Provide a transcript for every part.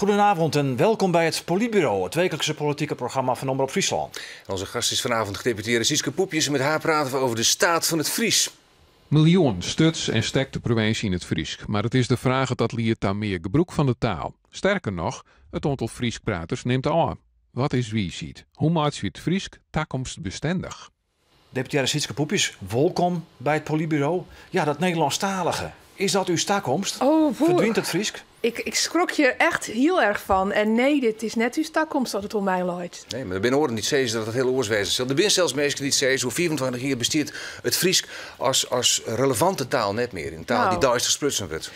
Goedenavond en welkom bij het Politbureau, het wekelijkse politieke programma van Omroep Friesland. Onze gast is vanavond gedeputeerde Sietske Poepjes en met haar praten we over de staat van het Fries. Miljoen stuts en stekt de provincie in het Friesk. Maar het is de vraag of dat liet daar meer gebruik van de taal. Sterker nog, het aantal Friesk-praters neemt af. Wat is wie ziet? Hoe maakt u het Friesk toekomstbestendig? Deputaire Sietske Poepjes, welkom bij het Politbureau. Ja, dat Nederlandstalige, is dat uw toekomst? Oh, verdwijnt het Friesk? Ik schrok je echt heel erg van. En nee, dit is net uw stakkomst dat het om mij loopt. Nee, maar er zijn oren die zeggen dat het heel oorswijs is. Er zijn zelfs mensen die zeggen, zo 24 jaar bestaat het Friesk als relevante taal net meer. Een taal die duister sprutsen wordt.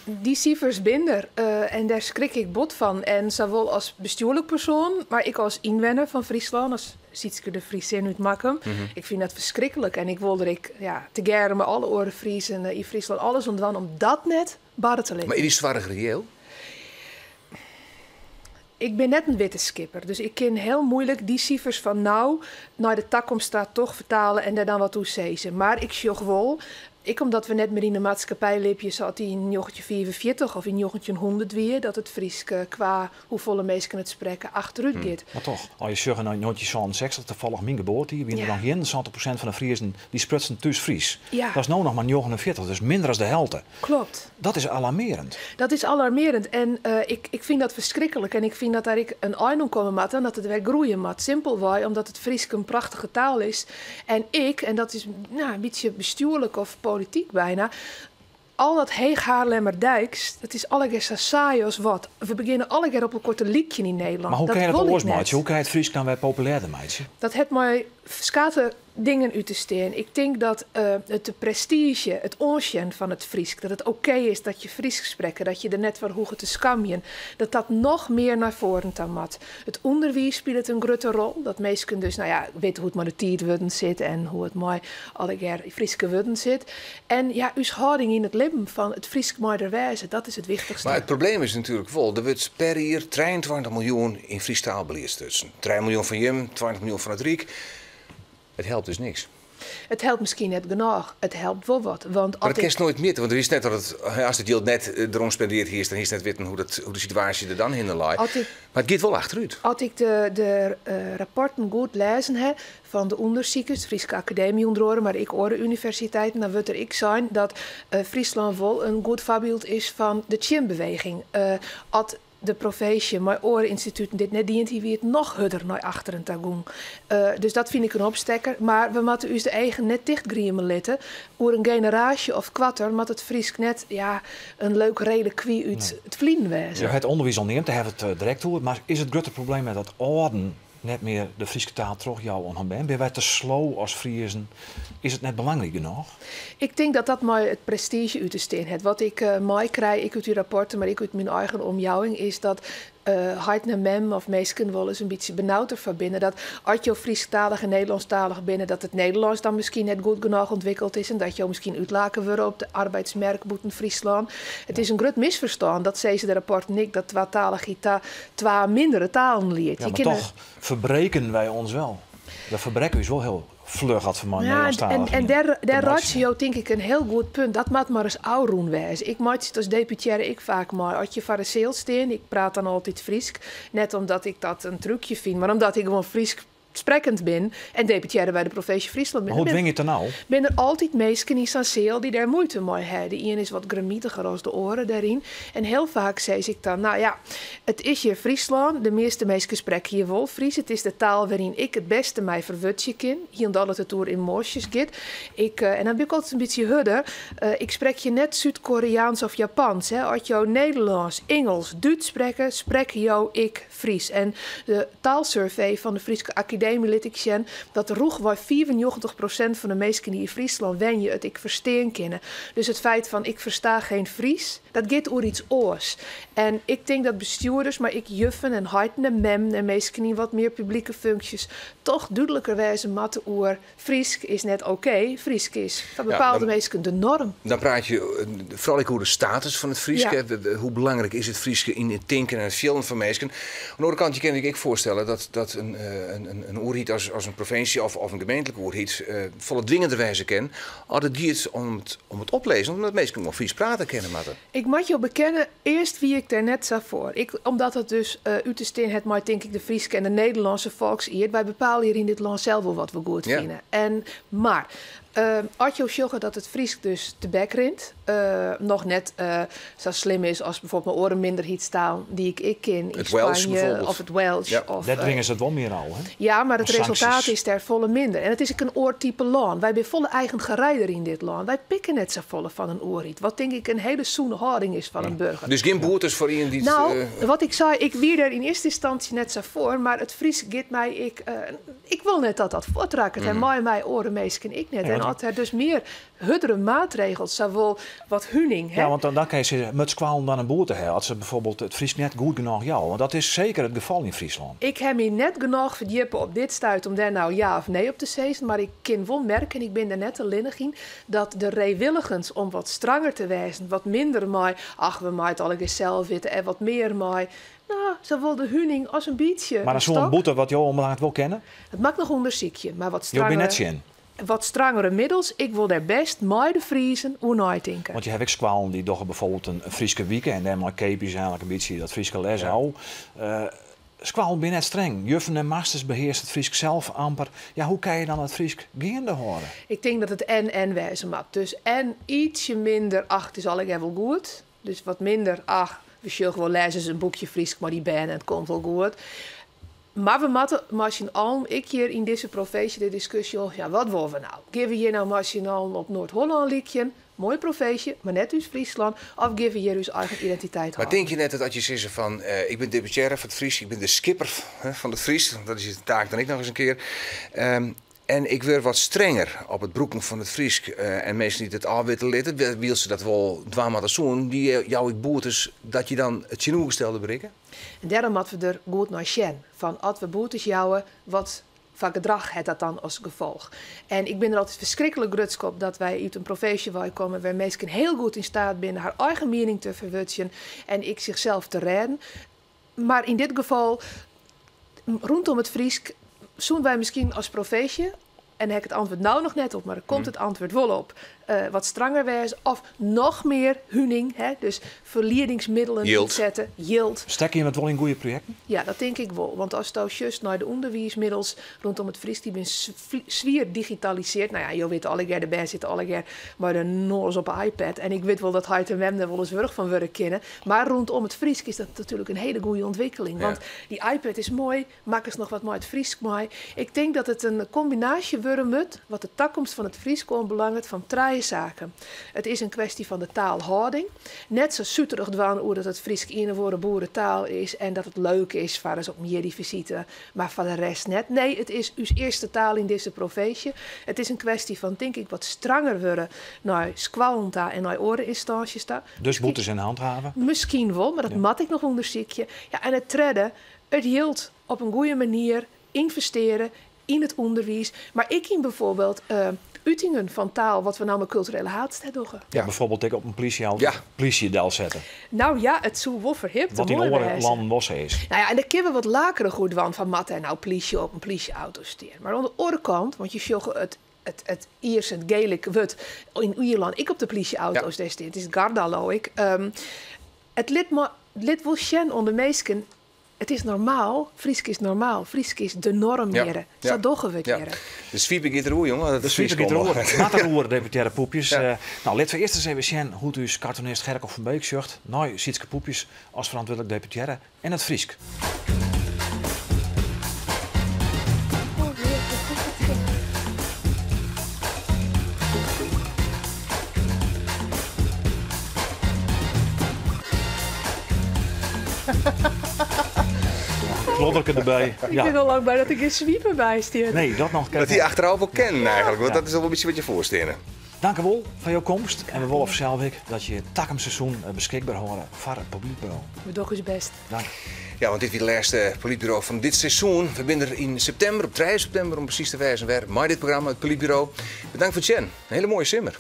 Die cijfers binder. En daar schrik ik bot van. En zowel als bestuurlijk persoon, maar ik als inwoner van Friesland, als Sietske de Friesin uit Makkum. Ik vind dat verschrikkelijk. En ik wil er te gerne met alle oren Friesen in Friesland alles ontwan om dat net barren te liggen. Maar is die zwaar reëel? Ik ben net een witte skipper, dus ik kan heel moeilijk die cijfers van nou naar de toekomst staat toch vertalen en daar dan wat toe zeggen. Maar ik zie wel, omdat we net meer in de maatschappij leven zat in 1944 of in 1900 weer, dat het Fries qua hoeveel mensen het spreken achteruit gaat. Maar toch, als je zegt naar 1960, toevallig mijn geboorte, wie er dan 71% van de Friesen die sprutsen thuis Fries. Ja. Dat is nu nog maar 49, dus minder dan de helft. Klopt. Dat is alarmerend. Dat is alarmerend en ik vind dat verschrikkelijk en ik vind dat daar een einde komen moet en dat het weer groeien moet. Simpelweg omdat het Fries een prachtige taal is. En dat is een beetje bestuurlijk of politiek bijna. Al dat heeg Haarlemmerdijks, dat is allegear zo saai als wat. We beginnen allegear op een korte liedje in Nederland. Maar hoe kan je dat oormaatje? Hoe kan je het Fries dan weer populairder maken? Dat het mij scate dingen uit te steen. Ik denk dat het de prestige, het onsjen van het Friesk, dat het oké is dat je Fries spreken, dat je er net voor hoegen te scamien, dat nog meer naar voren toe moet. Het onderwijs speelt een grote rol. Dat mensen dus, weten hoe het maar de tijd worden zit en hoe het mooi allegear Frieske worden zit. En ja, uw houding in het leven van het Friesk wijzen, dat is het wichtigste. Maar het probleem is natuurlijk wel, er wordt per jaar 23 miljoen in Friestaal beleerd tussen. 3 miljoen van Jim, 20 miljoen van het Riek. Het helpt dus niks. Het helpt misschien net genoeg. Het helpt wel wat. Want maar het kerst nooit meer. Want er is net dat het, als het geld net erom spendeert hier is, dan is het net weten hoe de situatie er dan in lijkt. Maar het gaat wel achteruit. Als ik de rapporten goed lezen heb van de onderzoekers, de Friese Academie onder andere, maar ik hoor de universiteiten, dan wordt er zijn dat Friesland wel een goed voorbeeld is van de Tjimbeweging. Als de provincie, maar oreninstituten dit net dient, die weer het nog harder naar achteren te gaan. Dus dat vind ik een opstekker. Maar we moeten ons de eigen net dichtgriemen letten. Oer een generatie of kwatter, moet het Friesk net een leuk reliquie uit het vliegen wezen. Ja, het onderwijs onderneemt, daar hebben we het direct over. Maar is het grote probleem met dat orden net meer de Friese taal terug jou aan ben? Ben wij te slow als Friesen? Is het net belangrijk genoeg? Ik denk dat dat maar het prestige uit de steen heeft. Wat ik mooi krijg, ik uit die rapporten, maar ik uit mijn eigen omjouwing, is dat Heidne Mem of mensen wel eens een beetje benauwd ervan binnen. Dat als je Friesktalig en Nederlandstalig binnen, dat het Nederlands dan misschien net goed genoeg ontwikkeld is en dat je misschien uitlaken wordt op de arbeidsmarkt in Friesland. Het is een groot misverstand, dat zei ze de rapporten niet, dat tweetalig twee mindere talen leert. Ja, maar toch verbreken wij ons wel. We verbreken ons wel heel vlug had van Nederlandstalig. En daar ratio denk ik een heel goed punt. Dat moet maar eens ouroen wezen. Ik maak het als deputaire vaak maar. Als je faraceel steen, ik praat dan altijd Friesk. Net omdat ik dat een trucje vind, maar omdat ik gewoon Friesk sprekend ben en deputaire bij de provincie Friesland ben. Hoe dwing je het dan nou? Ben er altijd mensen in Sanceel die daar moeite mee hebben. De een is wat gramietiger als de oren daarin. En heel vaak zeg ik dan, het is hier Friesland. De meeste mensen spreken hier wel Fries. Het is de taal waarin ik het beste mij verwutje kan. Hier en dat het door in moosjes gaat. En dan ben ik altijd een beetje hudder. Ik spreek je net Zuid-Koreaans of Japans. Hè. Als jou Nederlands, Engels, Duits spreken, spreek jou ik Fries. En de taalsurvey van de Friese Academie liet ik zien dat roeg waar 94% van de mensen die in Friesland wenje het ik verstaan kennen. Dus het feit van ik versta geen Fries, dat gaat over iets oors. En ik denk dat bestuurders, maar ik juffen en heiten en mem en mensen in wat meer publieke functies toch duidelijker wijzen matten oer Friesk is net oké. Friesk is van bepaalde mensen de norm. Dan praat je vooral over de status van het Frieske. Ja. Hoe belangrijk is het Frieske in het denken en het filmen van mensen. Aan de andere kant kan ik voorstellen dat een oerhiet als een provincie of een gemeentelijke oerhiet volle dwingende wijze kennen. Als het gaat om het oplezen, omdat mensen nog Fries praten kennen. Ik moet je bekennen, eerst wie ik daar net zo voor. Omdat het dus uit te steen het maar denk ik de Frieske en de Nederlandse volkseer. Wij bepalen hier in dit land zelf wel wat we goed vinden. Maar als je zegt dat het Fries dus te bek rint, nog net zo slim is als bijvoorbeeld mijn oren minder iets staan die ik ken in het Spanje of het Welsh. Ja. Of, Dat dwingen ze het wel meer al. Hè? Ja, maar het Sancties. resultaat is daar volle minder. En het is ook een oortype land. Wij zijn volle eigen gerijder in dit land. Wij pikken net zo volle van een oorriet. Wat denk ik een hele zoene houding is van een burger. Dus geen boetes voor iemand die... Nou, wat ik zei, ik wie er in eerste instantie net zo voor, maar het Fries giet mij, ik wil net dat voortraken. En mij orenmeesken ik net. Ja, en als er dus meer huddere maatregels, zowel wat huning. Ja, want dan kan je ze met squalen dan een boete hebben. Als ze bijvoorbeeld het Fries net goed genoeg jou. Want dat is zeker het geval in Friesland. Ik heb me net genoeg verdiepen op dit stuit om daar nou ja of nee op te zeggen. Maar ik kan wel merken, en ik ben er net te linnig in, dat de vrijwilligens om wat stranger te wijzen, wat minder mij, ach we maaien het al eens zelf weten en wat meer mij. Nou, zowel de huning als een beetje. Maar dan zo'n boete wat jou onbelangrijk wil kennen. Het maakt nog onderzoekje, maar wat Je stranger. bent net zien. Wat strangere middels, ik wil daar best mij de Friesen hoe nooit denken. Want je hebt ook squalen die toch bijvoorbeeld een Frieske weekend en dan maar keepjes eigenlijk een beetje dat Frieske les al. Squalen ben net streng. Juffen en masters beheerst het Friesk zelf amper. Ja, hoe kan je dan het Friesk gaande horen? Ik denk dat het en wijzen mag. Dus en ietsje minder, ach, het is al wel goed. Dus wat minder, ach, we zullen wel lezen een boekje Friesk, maar die ben en het komt wel goed. Maar we moeten machinaal, ik hier in deze professie de discussie over, ja, wat willen we nou? Geven we hier nou machinaal op Noord-Holland liedje, mooi professie, maar net uit Friesland, of geven we hier uw eigen identiteit Maar denk je net dat als je zegt van, ik ben deputaire van het Fries, ik ben de skipper van het Fries, dat is de taak dan ik nog eens een keer. En ik word wat strenger op het broeken van het Friesk. En mensen die het alweer litten, wil ze dat wel dwaan met zoon, die jou ik boetes, dat je dan het genoeggestelde bereiken? En daarom moeten we er goed naar zien. Van als we boetes jouwen, wat van gedrag heeft dat dan als gevolg. En ik ben er altijd verschrikkelijk grutsk op dat wij uit een professie waar komen waar mensen heel goed in staat zijn haar eigen mening te verwutsen en ik zichzelf te redden. Maar in dit geval, rondom het Friesk, zoen wij misschien als professie, en heb ik het antwoord nou nog net op, maar er komt het antwoord wel op. Wat stranger wezen of nog meer huning, hè, dus verliedingsmiddelen inzetten, yield. Stek je met wel in goede projecten? Ja, dat denk ik wel. Want als je just naar de onderwijsmiddels rondom het Fries, die zijn zwier digitaliseerd. Nou ja, je weet allegaar, erbij zitten allegaar maar de noors op een iPad. En ik weet wel dat hij en Wem er wel eens wurg van worden kennen. Maar rondom het Fries is dat natuurlijk een hele goede ontwikkeling. Want die iPad is mooi, maak eens nog wat mooi het Fries mooi. Ik denk dat het een combinatie worden moet, wat de toekomst van het Fries belangrijk van drie zaken. Het is een kwestie van de taalhouding. Net zo suterig dwan hoe dat het Fries een voor de boerentaal is en dat het leuk is, waar ze op meer die visite, maar van de rest net. Nee, het is uw eerste taal in deze professie. Het is een kwestie van, denk ik, wat stranger worden naar squalenta en naar oreninstanties. Dus boetes in handhaven? Misschien wel, maar dat mat ik nog onderzoekje. Ja, en het treden, het hield op een goede manier investeren in het onderwijs. Maar ik in bijvoorbeeld uitingen van taal, wat we nou met culturele haatstijd doen. Ja, bijvoorbeeld ik op een politiedel zetten. Nou ja, het zou wel verhipt. Wat in andere landen los is. Nou ja, en dan kunnen we wat lakerig goed van Matt en nou politie op een politieauto steren. Maar aan de andere kant, want je zegt het Iers, het Gaelic, wat in Ierland, ik op de politieauto's destijds, het is Gardalo, ik. Het lid wel sjen onder meesken. Het is normaal. Friesk is normaal. Friesk is de norm leren. Zo doggen we het leren. De sweeper gaat roer, jongen. De sweeper gaat roer. Wat een roer, deputaire poepjes. Nou, laten we eerst eens even zien hoe u cartoonist Gerk van Beek zegt. Nou, Sietske Poepjes als verantwoordelijk deputaire en het Friesk. Klodderken erbij. Ik ben al lang bij dat ik een sweeper bij stuur. Nee, dat nog. Dat die achteraf wel kennen eigenlijk, want dat is wel een beetje wat je voorstellen. Dank u wel voor jouw komst. En we willen zelf dat je het seizoen beschikbaar horen voor het politbureau. We doen ons best. Dank. Ja, want dit is het laatste politbureau van dit seizoen. We zijn er in september, op 3 september om precies te wijzen, weer met dit programma, het politbureau. Bedankt voor het zien. Een hele mooie simmer.